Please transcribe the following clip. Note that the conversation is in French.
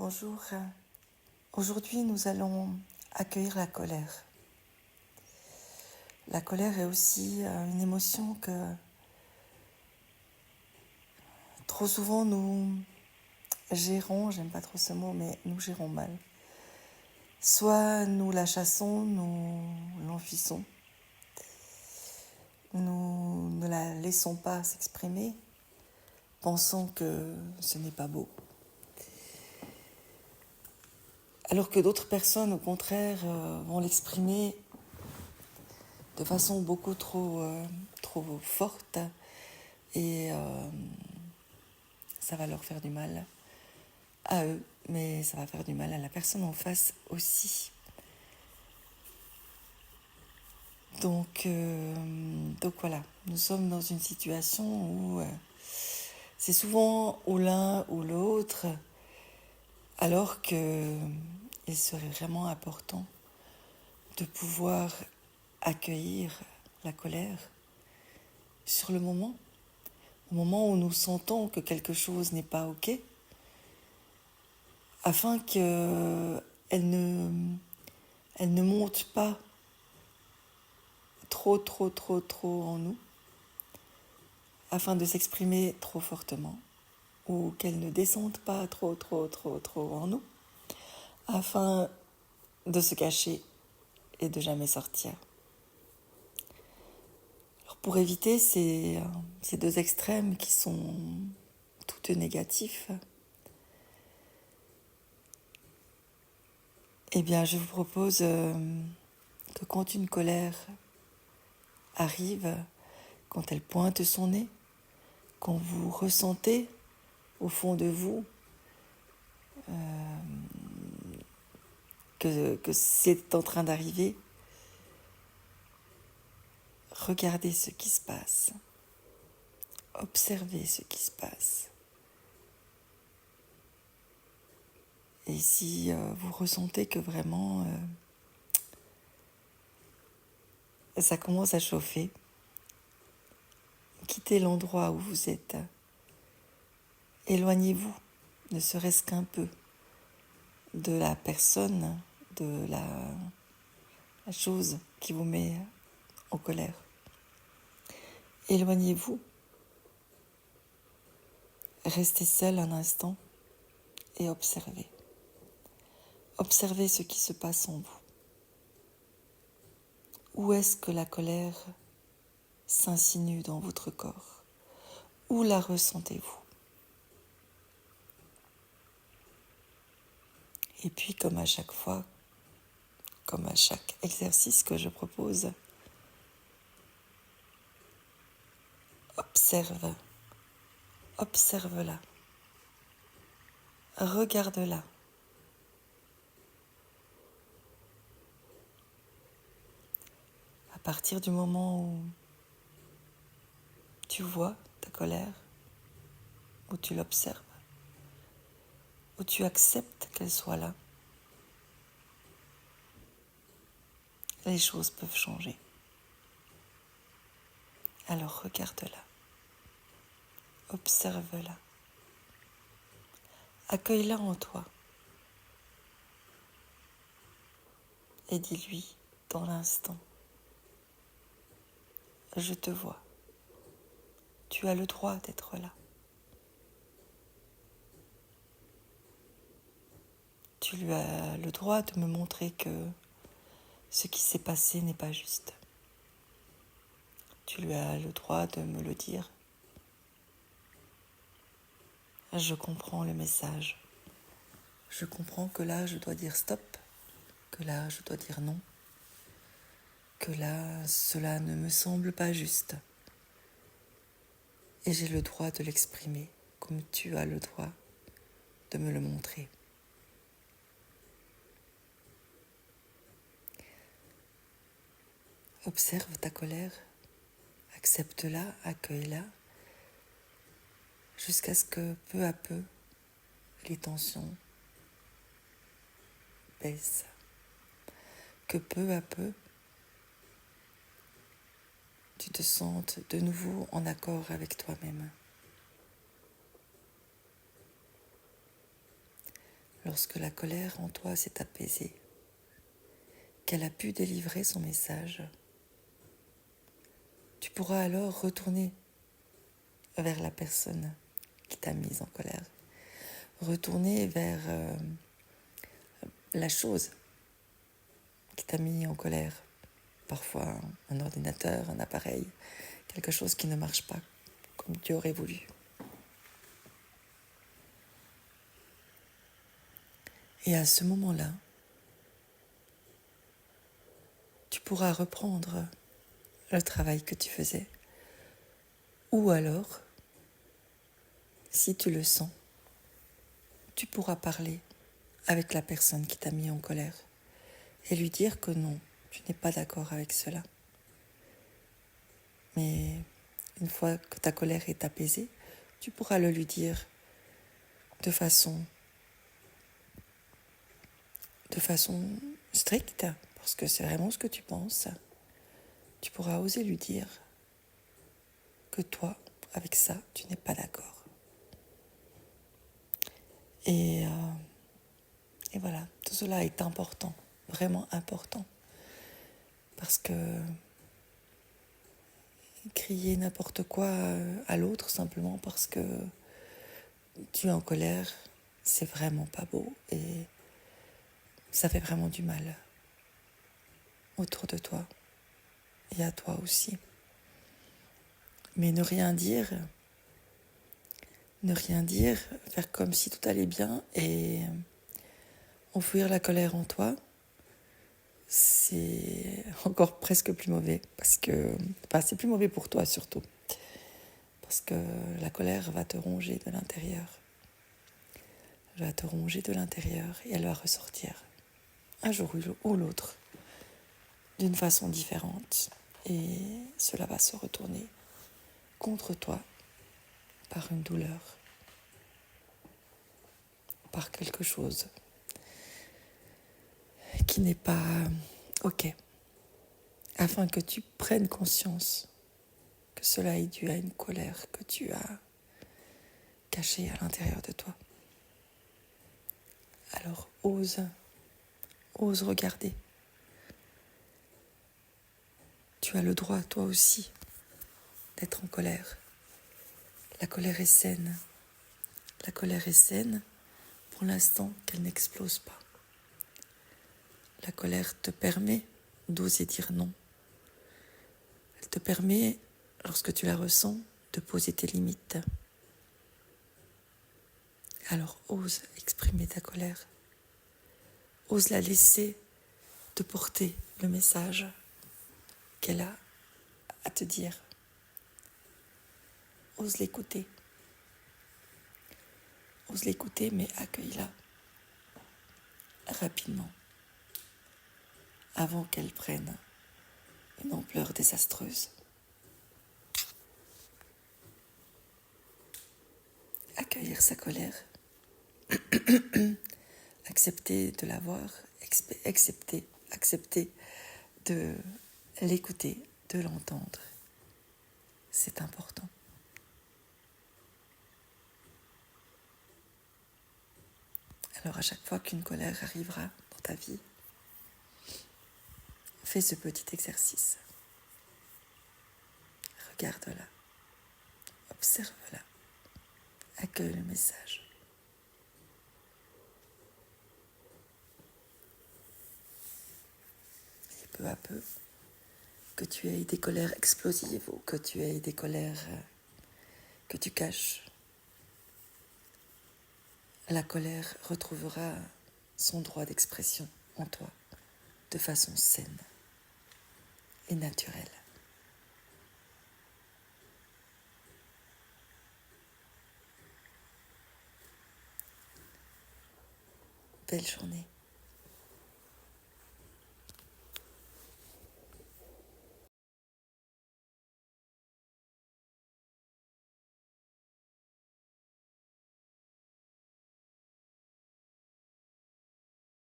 Bonjour. Aujourd'hui, nous allons accueillir la colère. La colère est aussi une émotion que trop souvent nous gérons, j'aime pas trop ce mot, mais nous gérons mal. Soit nous la chassons, nous l'enfouissons, nous ne la laissons pas s'exprimer, pensant que ce n'est pas beau. Alors que d'autres personnes, au contraire, vont l'exprimer de façon beaucoup trop forte et ça va leur faire du mal à eux, mais ça va faire du mal à la personne en face aussi. Donc voilà, nous sommes dans une situation où c'est souvent ou l'un ou l'autre, alors qu'il serait vraiment important de pouvoir accueillir la colère sur le moment, au moment où nous sentons que quelque chose n'est pas OK, afin qu'elle ne monte pas trop en nous, afin de s'exprimer trop fortement, ou qu'elle ne descende pas trop en nous, afin de se cacher et de jamais sortir. Alors pour éviter ces deux extrêmes qui sont tous négatifs, eh bien je vous propose que quand une colère arrive, quand elle pointe son nez, quand vous ressentez au fond de vous que c'est en train d'arriver, regardez ce qui se passe, observez ce qui se passe. Et si vous ressentez que vraiment ça commence à chauffer, quittez l'endroit où vous êtes, éloignez-vous, ne serait-ce qu'un peu, de la personne, de la chose qui vous met en colère. Éloignez-vous, restez seul un instant et observez. Observez ce qui se passe en vous. Où est-ce que la colère s'insinue dans votre corps? Où la ressentez-vous? Et puis, comme à chaque fois, comme à chaque exercice que je propose, observe-la, regarde-la. À partir du moment où tu vois ta colère, où tu l'observes, où tu acceptes qu'elle soit là, les choses peuvent changer. Alors regarde-la, observe-la, accueille-la en toi et dis-lui dans l'instant: je te vois, tu as le droit d'être là. Tu lui as le droit de me montrer que ce qui s'est passé n'est pas juste. Tu lui as le droit de me le dire. Je comprends le message. Je comprends que là, je dois dire stop, que là, je dois dire non, que là, cela ne me semble pas juste. Et j'ai le droit de l'exprimer, comme tu as le droit de me le montrer. Observe ta colère, accepte-la, accueille-la, jusqu'à ce que peu à peu, les tensions baissent, que peu à peu, tu te sentes de nouveau en accord avec toi-même. lorsque la colère en toi s'est apaisée, qu'elle a pu délivrer son message, tu pourras alors retourner vers la personne qui t'a mise en colère, retourner vers la chose qui t'a mis en colère, parfois un ordinateur, un appareil, quelque chose qui ne marche pas comme tu aurais voulu. Et à ce moment-là, tu pourras reprendre le travail que tu faisais. Ou alors, si tu le sens, tu pourras parler avec la personne qui t'a mis en colère et lui dire que non, tu n'es pas d'accord avec cela. Mais une fois que ta colère est apaisée, tu pourras le lui dire de façon stricte, parce que c'est vraiment ce que tu penses. Tu pourras oser lui dire que toi, avec ça, tu n'es pas d'accord. Et voilà, tout cela est important, vraiment important. Parce que crier n'importe quoi à l'autre simplement parce que tu es en colère, c'est vraiment pas beau et ça fait vraiment du mal autour de toi et à toi aussi. Mais ne rien dire, faire comme si tout allait bien et enfouir la colère en toi, c'est encore presque plus mauvais parce que, c'est plus mauvais pour toi surtout, parce que la colère va te ronger de l'intérieur. Elle va te ronger de l'intérieur et elle va ressortir un jour ou l'autre d'une façon différente et cela va se retourner contre toi par une douleur, par quelque chose qui n'est pas OK, afin que tu prennes conscience que cela est dû à une colère que tu as cachée à l'intérieur de toi. Alors ose regarder. Tu as le droit, toi aussi, d'être en colère. La colère est saine. La colère est saine pour l'instant qu'elle n'explose pas. La colère te permet d'oser dire non. Elle te permet, lorsque tu la ressens, de poser tes limites. Alors ose exprimer ta colère. Ose la laisser te porter le message qu'elle a à te dire. Ose l'écouter. Ose l'écouter, mais accueille-la rapidement, avant qu'elle prenne une ampleur désastreuse. Accueillir sa colère, accepter de l'avoir, accepter de l'écouter, de l'entendre. C'est important. Alors à chaque fois qu'une colère arrivera dans ta vie, fais ce petit exercice. Regarde-la, observe-la, accueille le message. Et peu à peu, que tu aies des colères explosives ou que tu aies des colères que tu caches, la colère retrouvera son droit d'expression en toi de façon saine et naturelle. Belle journée.